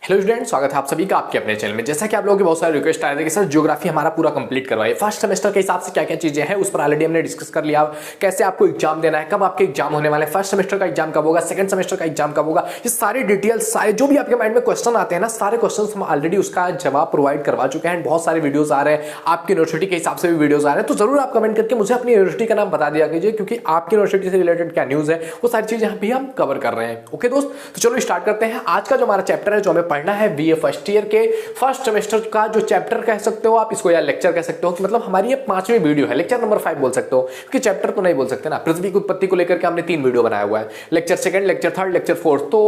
Hello student, स्वागत है आप सभी का आपके अपने चैनल में। जैसा कि आप लोगों के बहुत सारे रिक्वेस्ट आए थे कि सर ज्योग्राफी हमारा पूरा कंप्लीट करवाइए, फर्स्ट सेमेस्टर के हिसाब से क्या क्या चीजें हैं उस पर ऑलरेडी हमने डिस्कस कर लिया। कैसे आपको एग्जाम देना है, कब आपके एग्जाम होने वाले, फर्स्ट सेमेस्टर का एग्जाम कब होगा, सेकंड सेमेस्टर का एग्जाम कब होगा, ये सारी डिटेल्स, सारे जो भी आपके माइंड में क्वेश्चन आते हैं ना, सारे क्वेश्चन हम ऑलरेडी उसका जवाब प्रोवाइड करवा चुके हैं। बहुत सारे वीडियोज आ रहे हैं, आपकी यूनिवर्सिटी के हिसाब से भी वीडियोज आ रहे हैं, तो जरूर आप कमेंट करके मुझे अपनी यूनिवर्सिटी का नाम बता दिया कीजिए, क्योंकि आपकी यूनिवर्सिटी से रिलेटेड क्या न्यूज है वो सारी चीजें यहाँ पे हम कवर कर रहे हैं। ओके दोस्त, तो चलो स्टार्ट करते हैं। आज का जो हमारा चैप्टर है, जो हमें पढ़ना है बीए फर्स्ट ईयर के फर्स्ट सेमेस्टर का जो चैप्टर कह सकते हो आप इसको, या लेक्चर कह सकते हो कि मतलब हमारी ये 5वीं वीडियो है, लेक्चर नंबर 5 बोल सकते हो, क्योंकि चैप्टर तो नहीं बोल सकते ना। पृथ्वी की उत्पत्ति को लेकर के हमने 3 वीडियो बनाया हुआ है, lecture second, lecture third, lecture fourth, तो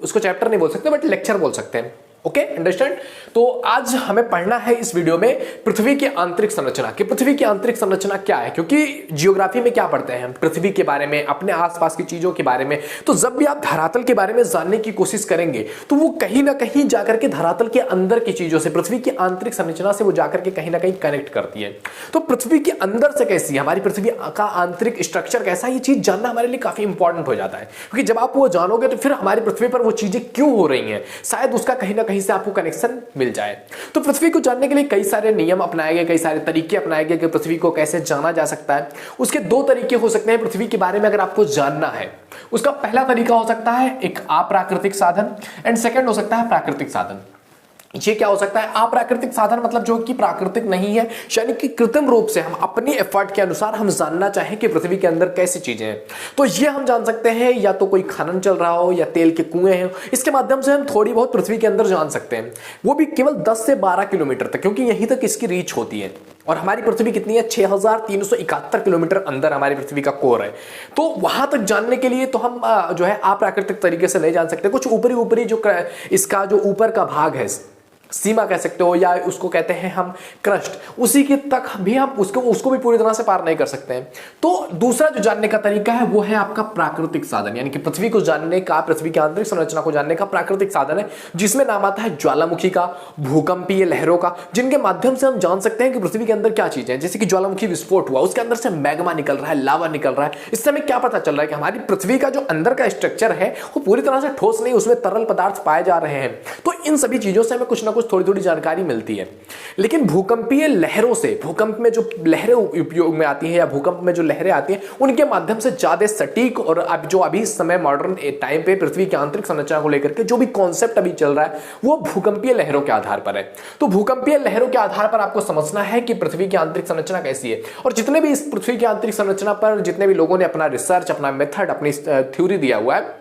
उसको चैप्टर नहीं बोल सकते बट लेक्चर बोल सकते हैं। Okay, understand. तो आज हमें पढ़ना है इस वीडियो में पृथ्वी की आंतरिक संरचना कि पृथ्वी की आंतरिक संरचना क्या है, क्योंकि जियोग्राफी में क्या पढ़ते हैं हम, पृथ्वी के बारे में, अपने आसपास की चीजों के बारे में। तो जब भी आप धरातल के बारे में जानने की कोशिश करेंगे तो वो कहीं ना कहीं जाकर के धरातल के अंदर की चीजों से, पृथ्वी की आंतरिक संरचना से वो जाकर के कहीं ना कहीं कनेक्ट करती है। तो पृथ्वी के अंदर से कैसी है हमारी पृथ्वी का आंतरिक स्ट्रक्चर कैसा है, ये चीज जानना हमारे लिए काफी इंपॉर्टेंट हो जाता है, क्योंकि जब आप वो जानोगे तो फिर हमारी पृथ्वी पर वो चीजें क्यों हो रही हैं, शायद उसका कहीं ना कहीं से आपको कनेक्शन मिल जाए। तो पृथ्वी को जानने के लिए कई सारे नियम अपनाए गए, कई सारे तरीके अपनाए गए कि पृथ्वी को कैसे जाना जा सकता है। उसके 2 तरीके हो सकते हैं पृथ्वी के बारे में अगर आपको जानना है। उसका पहला तरीका हो सकता है एक अप्राकृतिक साधन, एंड सेकंड हो सकता है प्राकृतिक साधन। ये क्या हो सकता है? अप्राकृतिक साधन मतलब जो कि प्राकृतिक नहीं है, यानी कि कृत्रिम रूप से हम अपनी एफर्ट के अनुसार हम जानना चाहें कि पृथ्वी के अंदर कैसी चीजें हैं, तो ये हम जान सकते हैं। या तो कोई खनन चल रहा हो या तेल के कुएं हैं, इसके माध्यम से हम थोड़ी बहुत पृथ्वी के अंदर जान सकते हैं, वो भी केवल 10 से 12 किलोमीटर तक, क्योंकि यहीं तक इसकी रीच होती है। और हमारी पृथ्वी कितनी है? 6371 किलोमीटर अंदर हमारी पृथ्वी का कोर है। तो वहां तक जानने के लिए तो हम जो है अप्राकृतिक तरीके से नहीं जान सकते। कुछ ऊपरी ऊपरी जो इसका जो ऊपर का भाग है, सीमा कह सकते हो, या उसको कहते हैं हम क्रस्ट, उसी के तक भी हम उसको भी पूरी तरह से पार नहीं कर सकते हैं। तो दूसरा जो जानने का तरीका है वो है आपका प्राकृतिक साधन, यानी कि पृथ्वी को जानने का, पृथ्वी की आंतरिक संरचना को जानने का प्राकृतिक साधन है, जिसमें नाम आता है ज्वालामुखी का, भूकंपीय लहरों का, जिनके माध्यम से हम जान सकते हैं कि पृथ्वी के अंदर क्या चीजें हैं। जैसे कि ज्वालामुखी विस्फोट हुआ, उसके अंदर से मैग्मा निकल रहा है, लावा निकल रहा है, इससे हमें क्या पता चल रहा है कि हमारी पृथ्वी का जो अंदर का स्ट्रक्चर है वो पूरी तरह से ठोस नहीं, उसमें तरल पदार्थ पाए जा रहे हैं। तो इन सभी चीजों से हमें कुछ ना कुछ थोड़ी थोड़ी जानकारी मिलती है। लेकिन भूकंपीय लहरों से, भूकंप में जो लहरें उपयोग में आती हैं या भूकंप में जो लहरें आती हैं, उनके माध्यम से ज्यादा सटीक और अब जो अभी समय मॉडर्न टाइम पे पृथ्वी की आंतरिक संरचना को लेकर के जो भी कॉन्सेप्ट अभी चल रहा है वो भूकंपीय लहरों के आधार पर है। तो भूकंपीय लहरों के आधार पर आपको समझना है कि पृथ्वी की आंतरिक संरचना कैसी है। और जितने भी इस पृथ्वी की आंतरिक संरचना पर जितने भी लोगों ने अपना रिसर्च, अपना मेथड, अपनी थ्योरी दिया हुआ है,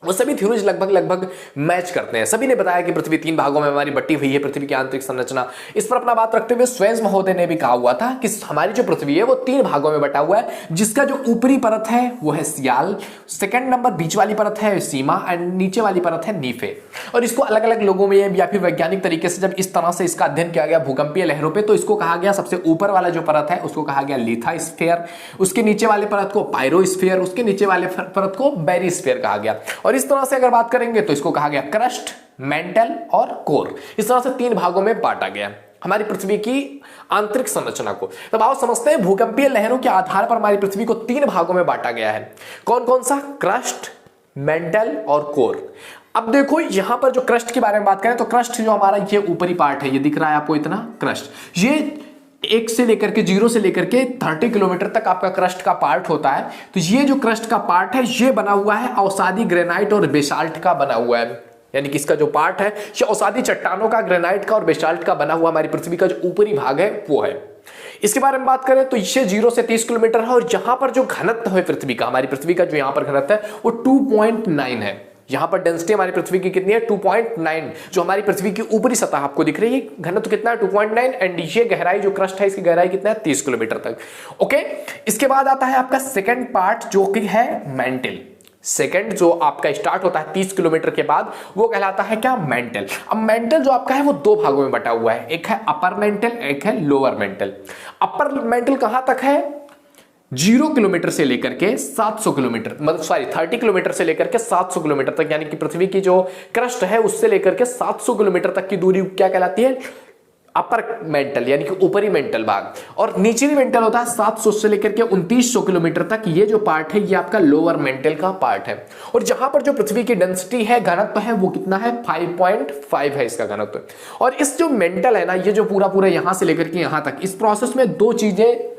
वो सभी थ्योरीज लगभग मैच करते हैं। सभी ने बताया कि पृथ्वी 3 भागों में हमारी बटी हुई है, पृथ्वी की आंतरिक संरचना। इस पर अपना बात रखते हुए स्वयं महोदय ने भी कहा हुआ था कि हमारी जो पृथ्वी है वो 3 भागों में बटा हुआ है, जिसका जो ऊपरी परत है वो है सियाल, सेकंड नंबर बीच वाली परत है सीमा, एंड नीचे वाली परत है नीफे। और इसको अलग अलग लोगों में या फिर वैज्ञानिक तरीके से जब इस तरह से इसका अध्ययन किया गया भूकंपीय लहरों पर, तो इसको कहा गया सबसे ऊपर वाला जो परत है उसको कहा गया लिथोस्फीयर, उसके नीचे वाले परत को पायरोस्फीयर, उसके नीचे वाले परत को बेरिस्फीयर कहा गया। और इस तरह से अगर बात करेंगे तो इसको कहा गया क्रस्ट, मेंटल और कोर। इस तरह से 3 भागों में बांटा गया हमारी पृथ्वी की आंतरिक संरचना को। तब आओ समझते हैं भूकंपीय लहरों के आधार पर हमारी पृथ्वी को 3 भागों में बांटा गया है। कौन कौन सा? क्रस्ट, मेंटल और कोर। अब देखो यहां पर जो क्रस्ट के बारे में बात करें तो क्रस्ट जो हमारा ये ऊपरी पार्ट है, ये दिख रहा है आपको इतना क्रस्ट, ये 1 से लेकर के 0 से लेकर के 30 किलोमीटर तक आपका क्रस्ट का पार्ट होता है। तो ये जो क्रस्ट का पार्ट है ये बना हुआ है अवसादी ग्रेनाइट और बेसाल्ट का बना हुआ है, यानी कि इसका जो पार्ट है ये अवसादी चट्टानों का, ग्रेनाइट का और बेसाल्ट का बना हुआ हमारी पृथ्वी का जो ऊपरी भाग है वो है। इसके बारे में बात करें तो ये 0 से 30 किलोमीटर है, और यहां पर जो घनत्व है पृथ्वी का, हमारी पृथ्वी का जो यहां पर घनत्व है वो 2.9 है। यहां पर डेंसिटी हमारी पृथ्वी की कितनी है? 2.9। जो हमारी पृथ्वी की ऊपरी सतह आपको दिख रही है घनत्व कितना है? 2.9। एंड ये गहराई जो क्रस्ट है इसकी गहराई कितना है? 30 किलोमीटर तक। ओके, इसके बाद आता है आपका सेकंड पार्ट जो कि है मेंटल। सेकंड जो आपका स्टार्ट होता है 30 किलोमीटर के बाद वो कहलाता है क्या? मेंटल। अब मेंटल जो आपका है वो 2 भागों में बटा हुआ है, एक है अपर मेंटल, एक है लोअर मेंटल। अपर मेंटल कहां तक है? 0 किलोमीटर से लेकर के 700 किलोमीटर, मतलब 30 किलोमीटर से लेकर के 700 किलोमीटर तक, यानी कि पृथ्वी की जो क्रस्ट है उससे लेकर के 700 किलोमीटर तक की दूरी क्या कहलाती है? अपर मेंटल यानी कि ऊपरी मेंटल भाग, और निचली मेंटल होता है 700 से लेकर के 2900 किलोमीटर तक। ये जो पार्ट है ये आपका लोअर मेंटल का पार्ट है। और जहां पर जो पृथ्वी की डेंसिटी है, घनत्व है, वो कितना है 5.5 है इसका घनत्व। और इस जो मेंटल है ना, ये जो पूरा पूरा यहां से लेकर के यहां तक, इस प्रोसेस में दो चीजें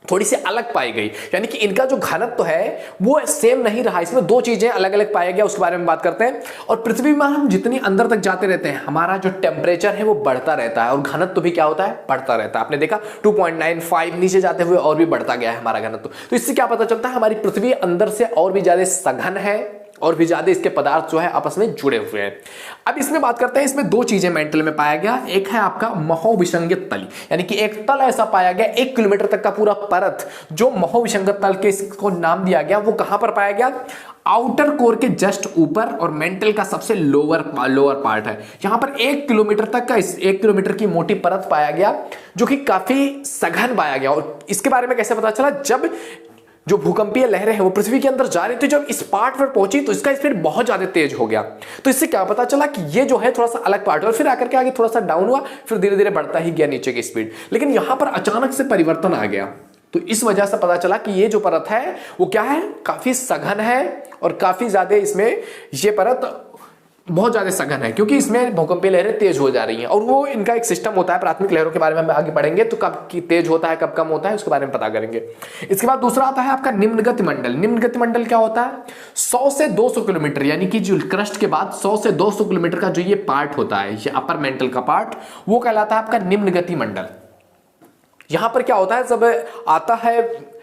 थोड़ी सी अलग पाई गई, यानी कि इनका जो घनत्व है वो सेम नहीं रहा, इसमें दो चीजें अलग अलग पाया गया, उसके बारे में बात करते हैं। और पृथ्वी में हम जितनी अंदर तक जाते रहते हैं, हमारा जो टेम्परेचर है वो बढ़ता रहता है और घनत्व भी क्या होता है, बढ़ता रहता है। आपने देखा 2.95 नीचे जाते हुए और भी बढ़ता गया है हमारा घनत्व। तो इससे क्या पता चलता है, हमारी पृथ्वी अंदर से और भी ज्यादा सघन है और भी ज्यादा इसके पदार्थ जो है आपस में जुड़े हुए हैं। अब इसमें बात करते हैं, इसमें दो चीजें मेंटल में पाया गया। एक है आपका महोविसंगत तल, यानी कि एक तल ऐसा पाया गया 1 किलोमीटर तक का पूरा परत, जो महोविसंगत तल के इसको नाम दिया गया, वो कहां पर पाया गया, आउटर कोर के जस्ट ऊपर और मेंटल का सबसे लोअर पार्ट है। यहां पर 1 किलोमीटर तक का 1 किलोमीटर की मोटी परत पाया गया, जो कि काफी सघन पाया गया। और इसके बारे में कैसे पता चला, जब जो भूकंपीय लहरें हैं वो पृथ्वी के अंदर जा रही थी, जब इस पार्ट पर पहुंची तो इसका स्पीड बहुत ज्यादा तेज हो गया। तो इससे क्या पता चला कि ये जो है थोड़ा सा अलग पार्ट है, और फिर आकर के आगे थोड़ा सा डाउन हुआ, फिर धीरे धीरे बढ़ता ही गया नीचे की स्पीड। लेकिन यहां पर अचानक से परिवर्तन आ गया, तो इस वजह से पता चला कि ये जो परत है वो क्या है, काफी सघन है और काफी ज्यादा इसमें ये परत बहुत ज्यादा सघन है, क्योंकि इसमें भूकंपीय लहरें तेज हो जा रही हैं। और वो इनका एक सिस्टम होता है, प्राथमिक लहरों के बारे में हम आगे पढ़ेंगे, तो कब तेज होता है कब कम होता है उसके बारे में पता करेंगे। इसके बाद दूसरा आता है आपका निम्नगति मंडल। निम्नगति मंडल क्या होता है, 100 से 200 किलोमीटर, यानी कि जो क्रस्ट के बाद 100 से 200 किलोमीटर का जो ये पार्ट होता है, ये अपर मेंटल का पार्ट, वो कहलाता है आपका निम्नगति मंडल। यहां पर क्या होता है, जब आता है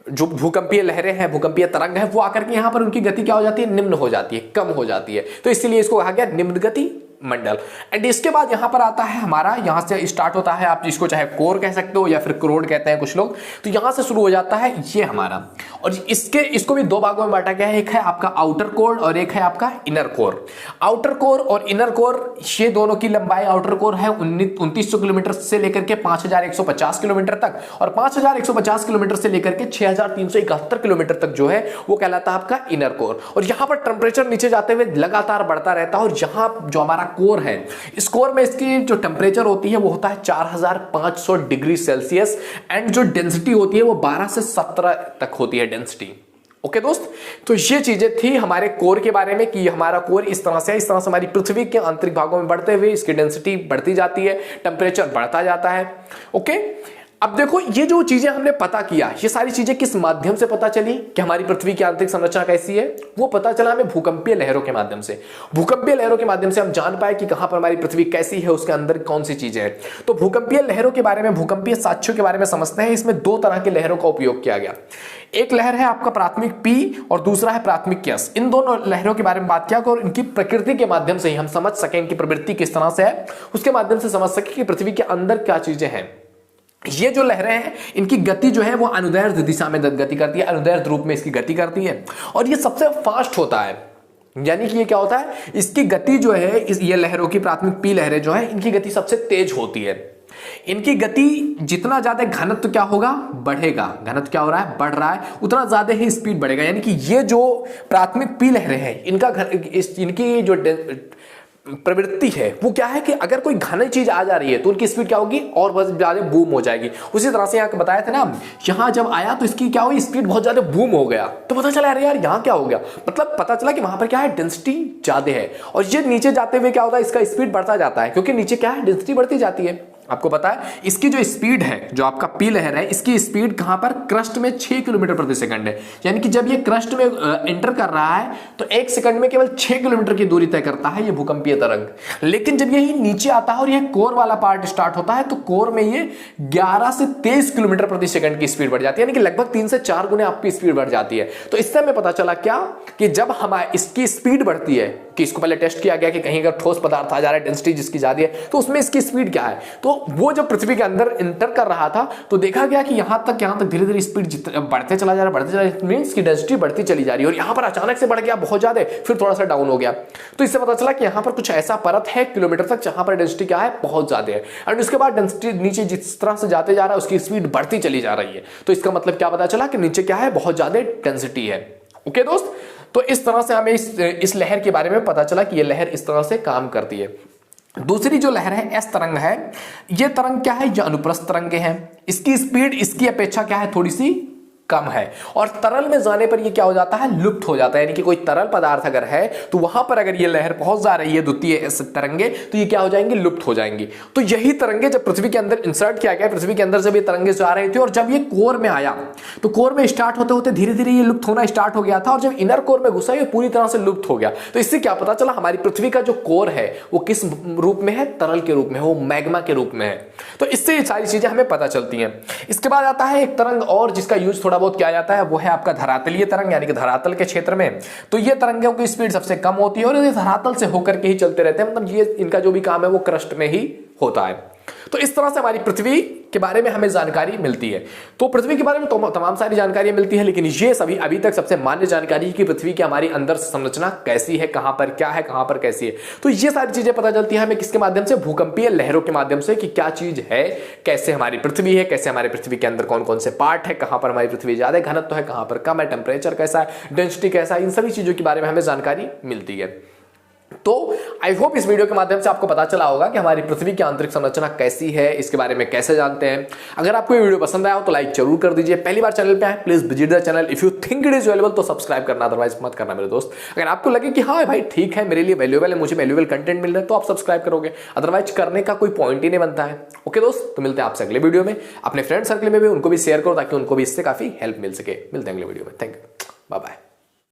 जो भूकंपीय लहरें हैं, भूकंपीय तरंग है, वो आकर के यहां पर उनकी गति क्या हो जाती है, निम्न हो जाती है, कम हो जाती है। तो इसीलिए इसको कहा गया निम्नगति मंडल। एंड इसके बाद यहां पर आता है हमारा, यहां से स्टार्ट होता है, आप इसको चाहे कोर कह सकते हो या फिर क्रोड कहते हैं कुछ लोग, तो यहां से शुरू हो जाता है ये हमारा। और इसको भी दो भागों में बांटा गया है, एक है आपका आउटर कोर और एक है आपका इनर कोर। आउटर कोर और इनर कोर, ये दोनों की लंबाई, आउटर कोर है 2900 किलोमीटर से लेकर के 5150 किलोमीटर तक, और 5150 किलोमीटर से लेकर के 6371 किलोमीटर तक जो है वो कहलाता है आपका इनर कोर। और यहां पर टेम्परेचर नीचे जाते हुए लगातार बढ़ता रहता है, और यहां जो हमारा कोर है, इस कोर में इसकी जो टेम्परेचर होती है वो होता है 4500 डिग्री सेल्सियस, एंड जो डेंसिटी होती है वो 12 से 17 तक होती है डेंसिटी। ओके दोस्त, तो ये चीजें थी हमारे कोर के बारे में कि हमारा कोर इस तरह से हमारी पृथ्वी के आंतरिक भागों में बढ़ते हुए इसकी डेंसिटी बढ़ती जाती है, टेम्परेचर बढ़ता जाता है। ओके, अब देखो ये जो चीजें हमने पता किया, ये सारी चीजें किस माध्यम से पता चली कि हमारी पृथ्वी की आंतरिक संरचना कैसी है, वो पता चला हमें भूकंपीय लहरों के माध्यम से। भूकंपीय लहरों के माध्यम से हम जान पाए कि कहां पर हमारी पृथ्वी कैसी है, उसके अंदर कौन सी चीजें हैं। तो भूकंपीय लहरों के बारे में, भूकंपीय साक्ष्यों के बारे में समझते हैं। इसमें दो तरह की लहरों का उपयोग किया गया, एक लहर है आपका प्राथमिक पी और दूसरा है प्राथमिक यस। इन दोनों लहरों के बारे में बात किया और इनकी प्रकृति के माध्यम से ही हम समझ सकें, इनकी प्रवृत्ति किस तरह से है, उसके माध्यम से समझ सके कि पृथ्वी के अंदर क्या चीजें हैं। ये जो लहरें हैं, इनकी गति जो है वो अनुदैर्ध्य दिशा में गति करती है, अनुदैर्ध्य रूप में इसकी गति करती है, और ये सबसे फास्ट होता है। यानी कि ये क्या होता है, इसकी गति जो है, ये लहरों की प्राथमिक पी लहरें जो है, इनकी गति सबसे तेज होती है। इनकी गति जितना ज्यादा, घनत्व क्या होगा, बढ़ेगा। घनत्व क्या हो रहा है, बढ़ रहा है, उतना ज्यादा ही स्पीड बढ़ेगा। यानी कि ये जो प्राथमिक पी लहरें हैं, इनकी जो प्रवृत्ति है वो क्या है कि अगर कोई घनी चीज आ जा रही है तो उनकी स्पीड क्या होगी, और बहुत ज्यादा बूम हो जाएगी। उसी तरह से यहाँ बताया था ना, यहाँ जब आया तो इसकी क्या हुई, स्पीड बहुत ज्यादा बूम हो गया। तो पता चला अरे यार यहाँ क्या हो गया, मतलब पता चला कि वहां पर क्या है, डेंसिटी ज्यादा है। और ये नीचे जाते हुए क्या होता है, इसका स्पीड बढ़ता जाता है, क्योंकि नीचे क्या है, डेंसिटी बढ़ती जाती है। आपको पता है इसकी जो स्पीड है, जो आपका पी लहर है, इसकी स्पीड कहां पर, क्रस्ट में 6 किलोमीटर प्रति सेकंड है। यानी कि जब ये क्रस्ट में एंटर कर रहा है तो 1 सेकंड में केवल 6 किलोमीटर की दूरी तय करता है ये भूकंपीय तरंग। लेकिन जब ये नीचे आता है और ये कोर वाला पार्ट स्टार्ट होता है, तो कोर में ये 11 से 23 किलोमीटर प्रति सेकंड की स्पीड बढ़ जाती है, यानी कि लगभग 3 से 4 गुने आपकी स्पीड बढ़ जाती है। तो इससे हमें पता चला क्या, कि जब हमारी इसकी स्पीड बढ़ती है, कि इसको पहले टेस्ट किया गया कि कहीं अगर ठोस पदार्थ आ जा रहा है, डेंसिटी जिसकी ज्यादा है, तो उसमें इसकी स्पीड क्या है। तो वो जब पृथ्वी के अंदर इंटर कर रहा था तो देखा गया कि यहां तक धीरे धीरे स्पीड बढ़ते चला जा रहा है, मींस की डेंसिटी बढ़ती चली जा रही है। और यहां पर अचानक से बढ़ गया बहुत ज्यादा, फिर थोड़ा सा डाउन हो गया। तो इससे पता चला कि यहां पर कुछ ऐसा परत है किलोमीटर तक जहां पर डेंसिटी क्या है, बहुत ज्यादा है। और उसके बाद डेंसिटी नीचे जिस तरह से जाते जा रहा है उसकी स्पीड बढ़ती चली जा रही है। तो इसका मतलब क्या पता चला कि नीचे क्या है, बहुत ज्यादा डेंसिटी है। ओके दोस्त, तो इस तरह से हमें इस लहर के बारे में पता चला कि ये लहर इस तरह से काम करती है। दूसरी जो लहर है एस तरंग है, ये तरंग क्या है, ये अनुप्रस्थ तरंगे हैं। इसकी स्पीड इसकी अपेक्षा क्या है, थोड़ी सी कम है, और तरल में जाने पर ये क्या हो जाता है, लुप्त हो जाता है। यानी कि कोई तरल पदार्थ अगर है तो वहां पर अगर ये लहर पहुंच जा रही है द्वितीय तरंगे, तो ये क्या हो जाएंगे, लुप्त हो जाएंगी। तो यही तरंगे जब पृथ्वी के अंदर इंसर्ट किया गया, पृथ्वी के अंदर जब ये तरंगे जा रही थी और जब ये कोर में आया, तो कोर में स्टार्ट होते होते धीरे धीरे ये लुप्त होना स्टार्ट हो गया था, और जब इनर कोर में घुसा ये पूरी तरह से लुप्त हो गया। तो इससे क्या पता चला, हमारी पृथ्वी का जो कोर है वो किस रूप में है, तरल के रूप में, वो मैग्मा के रूप में है। तो इससे ये सारी चीजें हमें पता चलती हैं। इसके बाद आता है एक तरंग और जिसका यूज थोड़ा बहुत किया जाता है, वो है आपका धरातलीय तरंग, यानी कि धरातल के क्षेत्र में। तो ये तरंगों की स्पीड सबसे कम होती है और ये धरातल से होकर के ही चलते रहते हैं, मतलब ये इनका जो भी काम है वो क्रस्ट में ही होता है। तो इस तरह से हमारी पृथ्वी के बारे में हमें जानकारी मिलती है। तो पृथ्वी के बारे में तमाम सारी जानकारी मिलती है, लेकिन ये सभी अभी तक सबसे मान्य जानकारी है कि पृथ्वी की हमारी अंदर संरचना कैसी है, कहां पर क्या है, कहां पर कैसी है। तो ये सारी चीजें पता चलती है हमें किसके माध्यम से, भूकंपीय लहरों के माध्यम से, कि क्या चीज है, कैसे हमारी पृथ्वी है, कैसे हमारी पृथ्वी के अंदर कौन कौन से पार्ट है, कहां पर हमारी पृथ्वी ज्यादा घनत्व है, कहां पर कम है, टेम्परेचर कैसा है, डेंसिटी कैसा है, इन सभी चीजों के बारे में हमें जानकारी मिलती है। तो आई होप इस वीडियो के माध्यम से आपको पता चला होगा कि हमारी पृथ्वी की आंतरिक संरचना कैसी है, इसके बारे में कैसे जानते हैं। अगर आपको ये वीडियो पसंद आया हो तो लाइक जरूर कर दीजिए। पहली बार चैनल पे आए please visit the channel, if you think it is valuable तो सब्सक्राइब करना, अदरवाइज मत करना मेरे दोस्त। अगर आपको लगे कि हाँ भाई ठीक है, मेरे लिए वैल्यूएबल है, मुझे वैल्यूएबल कंटेंट मिल रहा है, तो आप सब्सक्राइब करोगे, अदरवाइज करने का कोई पॉइंट ही नहीं बनता है। ओके दोस्त, तो मिलते हैं आपसे अगले वीडियो में। अपने फ्रेंड सर्कल में भी उनको भी शेयर करो ताकि उनको भी इससे काफी हेल्प मिल सके। मिलते हैं अगले वीडियो में। Thank you, bye bye.